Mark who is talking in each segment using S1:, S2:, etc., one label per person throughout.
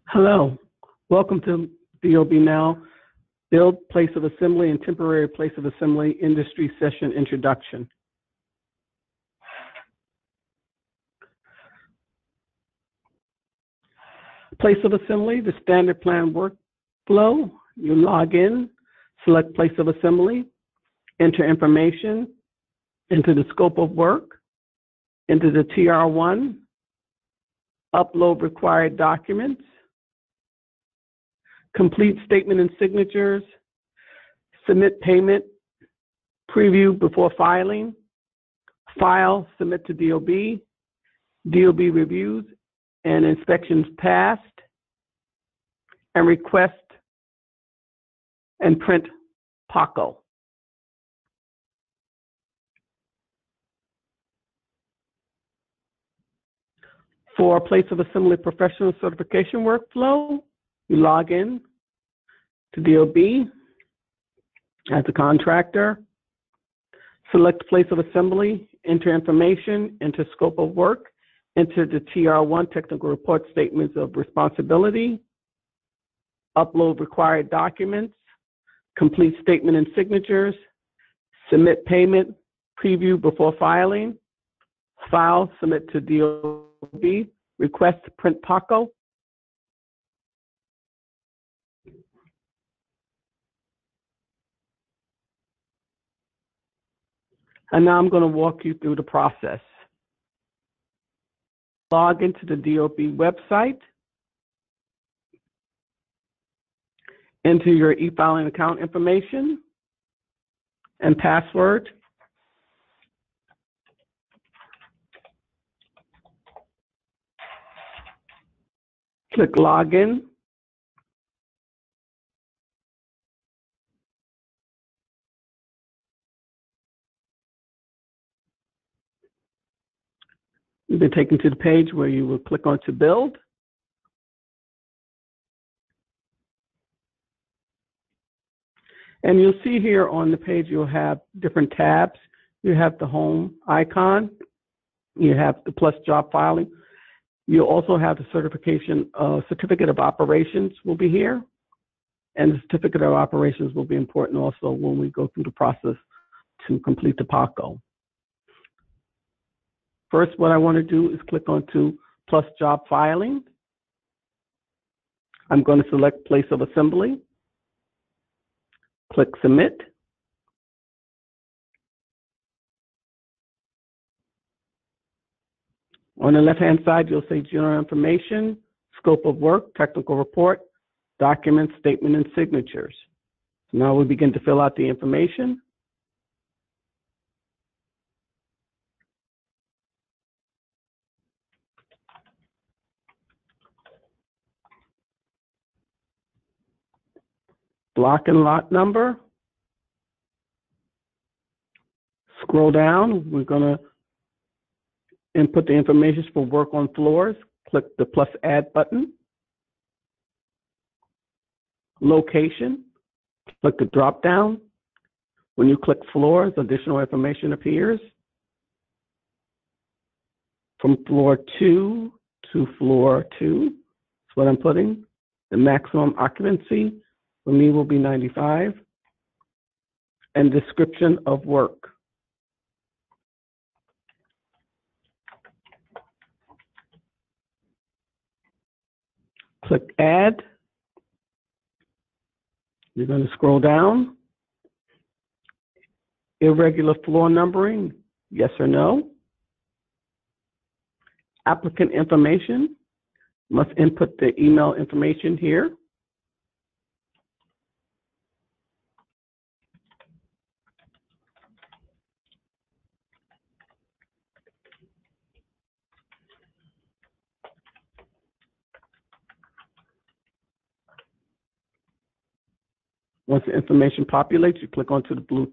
S1: Hello, welcome to DOB Now, Build Place of Assembly and Temporary Place of Assembly Industry Session Introduction. Place of Assembly, the standard plan workflow. You log in, select Place of Assembly, enter information, enter the scope of work, enter the TR1, upload required documents, complete statement and signatures, submit payment, preview before filing, file, submit to DOB, DOB reviews and inspections passed, and request and print PACO. For Place of Assembly Professional Certification Workflow, you log in to DOB as a contractor, select Place of Assembly, enter information, enter scope of work, enter the TR1 Technical Report Statements of Responsibility, upload required documents, complete statement and signatures, submit payment, preview before filing, file, submit to DOB, request print PACO. And now I'm going to walk you through the process. Log into the DOB website, enter your e-filing account information and password. Click Login. You've been taken to the page where you will click on to build. And you'll see here on the page, you'll have different tabs. You have the home icon. You have the plus job filing. You'll also have the certificate of operations will be here. And the certificate of operations will be important also when we go through the process to complete the PACO. First, what I want to do is click on to plus job filing. I'm going to select Place of Assembly. Click Submit. On the left-hand side, you'll say General Information, Scope of Work, Technical Report, Documents, Statement, and Signatures. So now we begin to fill out the information. Block and lot number. Scroll down. We're going to input the information for work on floors. Click the plus add button. Location. Click the drop down. When you click floors, additional information appears. From floor 2 to floor 2. That's what I'm putting. The maximum occupancy for me will be 95. And description of work. Click Add. You're going to scroll down. Irregular floor numbering, yes or no. Applicant information, must input the email information here. Once the information populates, you click onto the blue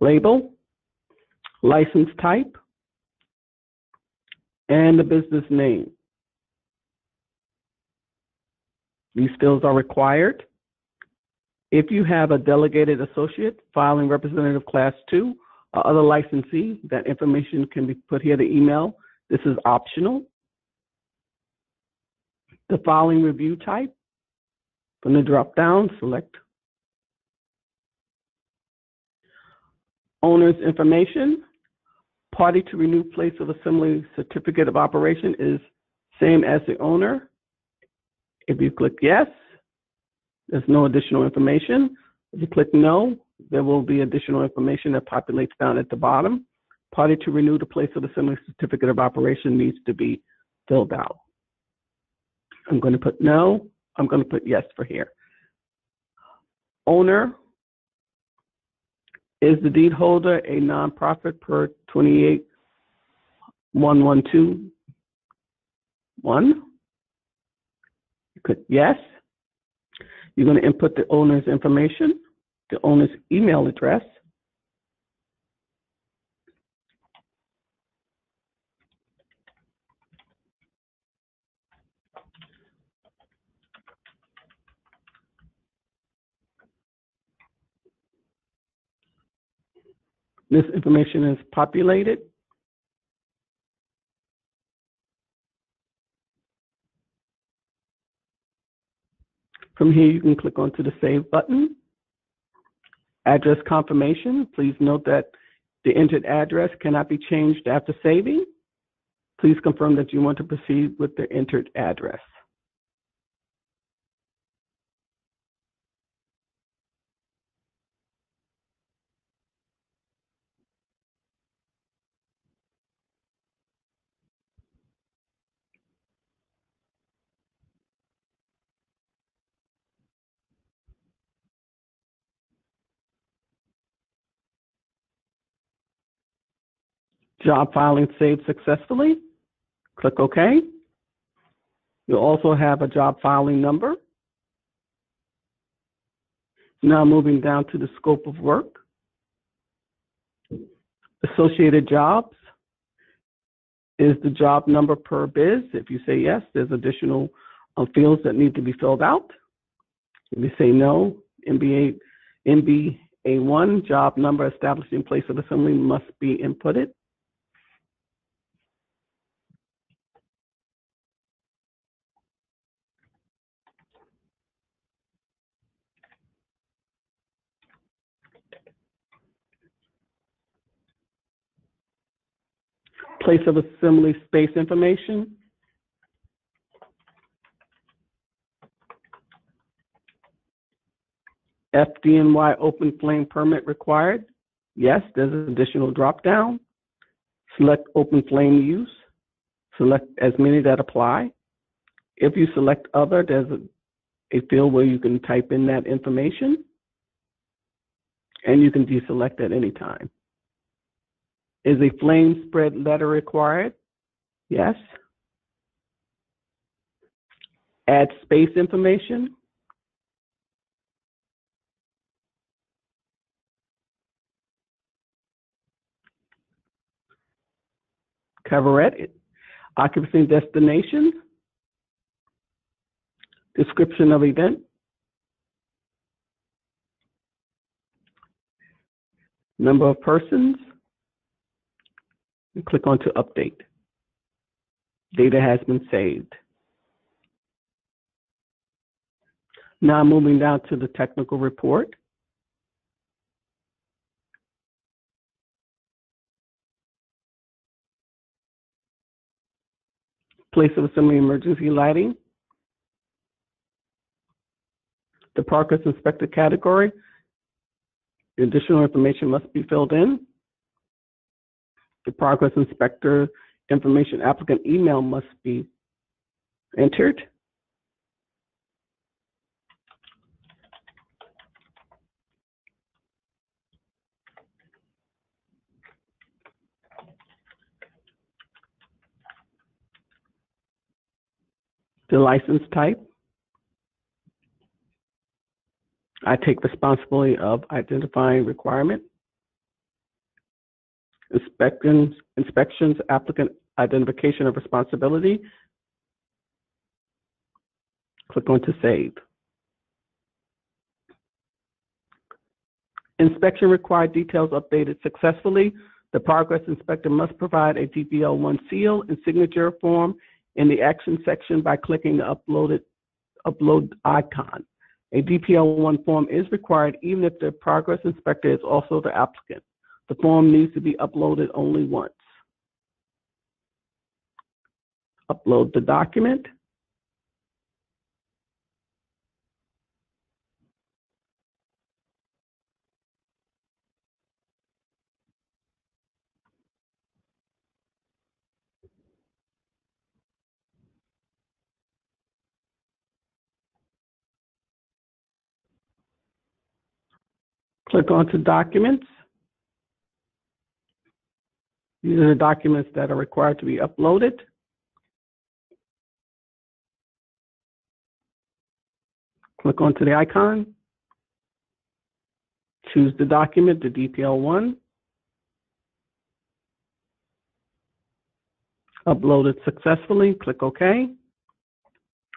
S1: label, license type, and the business name. These fields are required. If you have a delegated associate, filing representative class 2, or other licensee, that information can be put here to email. This is optional. The following review type. From the drop-down, select owner's information. Party to renew place of assembly certificate of operation is same as the owner. If you click yes, there's no additional information. If you click no, there will be additional information that populates down at the bottom. Party to renew the place of assembly certificate of operation needs to be filled out. I'm going to put no. I'm going to put yes for here. Owner, is the deed holder a nonprofit per 28.112.1? You click yes. You're going to input the owner's information, the owner's email address, this information is populated. From here, you can click onto the Save button. Address confirmation. Please note that the entered address cannot be changed after saving. Please confirm that you want to proceed with the entered address. Job filing saved successfully. Click OK. You'll also have a job filing number. Now moving down to the scope of work. Associated jobs is the job number per biz. If you say yes, there's additional fields that need to be filled out. If you say no, MBA1, job number established in place of assembly must be inputted. Place of assembly space information. FDNY open flame permit required. Yes, there's an additional drop down. Select open flame use. Select as many that apply. If you select other, there's a field where you can type in that information, and you can deselect at any time. Is a flame spread letter required? Yes. Add space information. Coverette, occupancy and destination. Description of event. Number of persons. And click on to update. Data has been saved. Now moving down to the technical report. Place of assembly emergency lighting. The progress inspector category. The additional information must be filled in. The progress inspector information applicant email must be entered. The license type. I take responsibility of identifying requirement. Inspections, applicant identification of responsibility. Click on to save. Inspection required details updated successfully. The progress inspector must provide a DPL1 seal and signature form in the action section by clicking the upload icon. A DPL1 form is required even if the progress inspector is also the applicant. The form needs to be uploaded only once. Upload the document. Click onto Documents. These are the documents that are required to be uploaded. Click onto the icon. Choose the document, the DPL1. Upload it successfully. Click OK.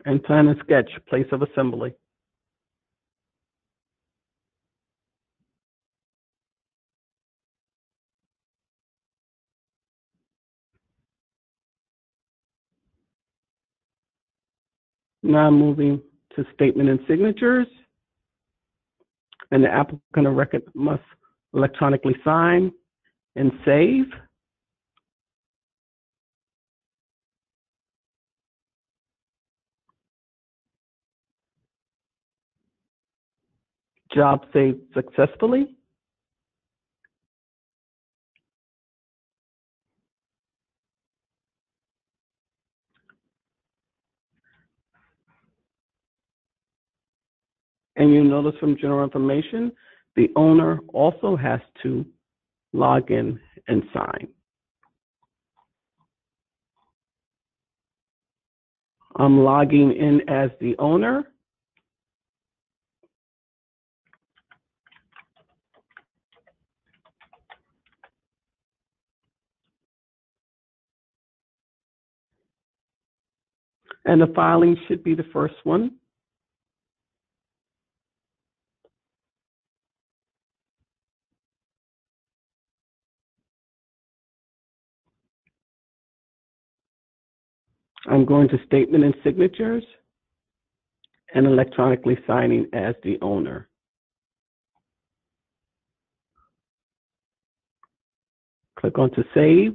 S1: And plan and sketch place of assembly. Now moving to statement and signatures. And the applicant or record must electronically sign and save. Job saved successfully. And you notice from general information, the owner also has to log in and sign. I'm logging in as the owner. And the filing should be the first one. I'm going to statement and signatures and electronically signing as the owner. Click on to save.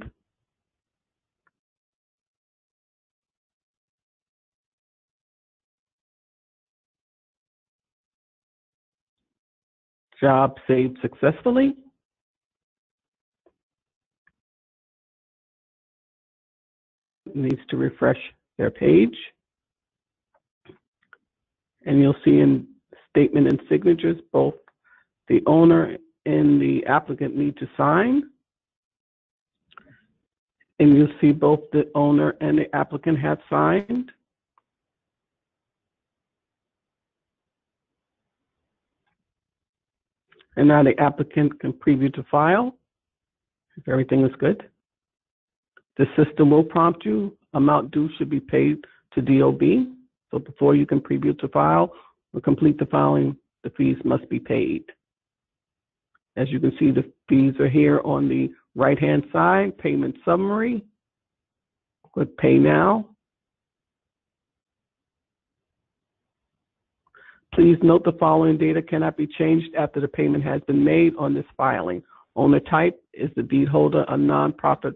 S1: Job saved successfully. Needs to refresh their page. And you'll see in statement and signatures, both the owner and the applicant need to sign. And you'll see both the owner and the applicant have signed. And now the applicant can preview the file if everything is good. The system will prompt you, amount due should be paid to DOB. So before you can preview the file or complete the filing, the fees must be paid. As you can see, the fees are here on the right-hand side, payment summary. Click Pay Now. Please note the following data cannot be changed after the payment has been made on this filing. Owner type is the deed holder, a nonprofit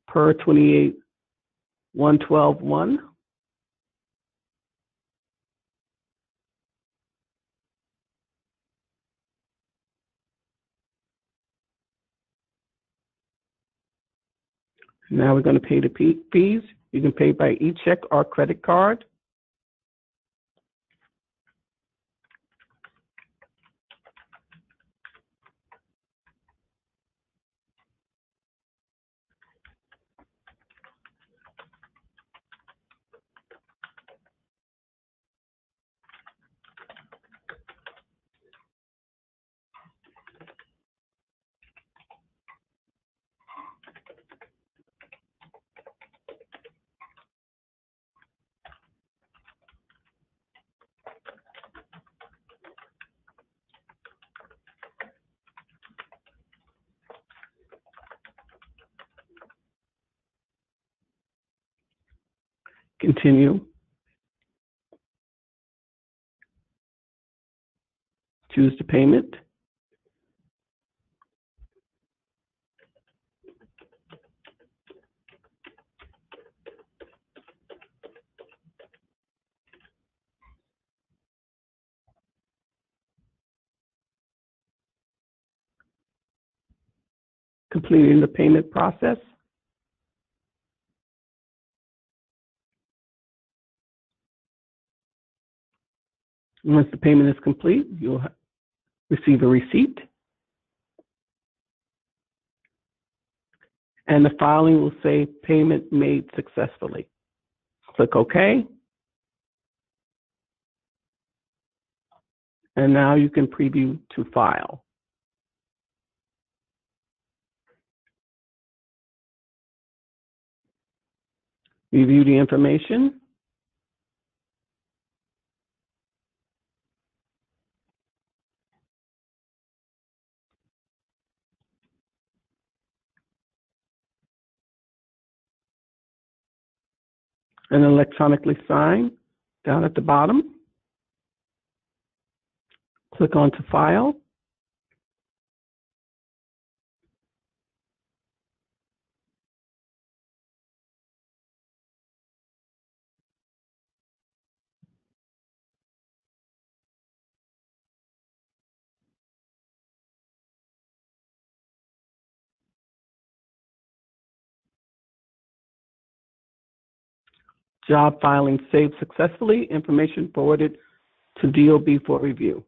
S1: per 28-112-1. Now we're going to pay the fees. You can pay by e-check or credit card. Continue. Choose the payment. Completing the payment process. Once the payment is complete, you'll receive a receipt. And the filing will say payment made successfully. Click OK. And now you can preview to file. Review the information. And electronically sign down at the bottom. Click on to file. Job filing saved successfully. Information forwarded to DOB for review.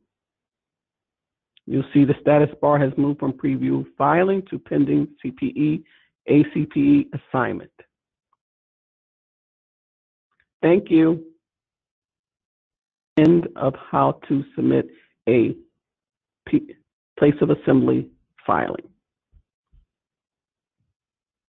S1: You'll see the status bar has moved from preview filing to pending CPE, ACPE assignment. Thank you. End of how to submit a place of assembly filing.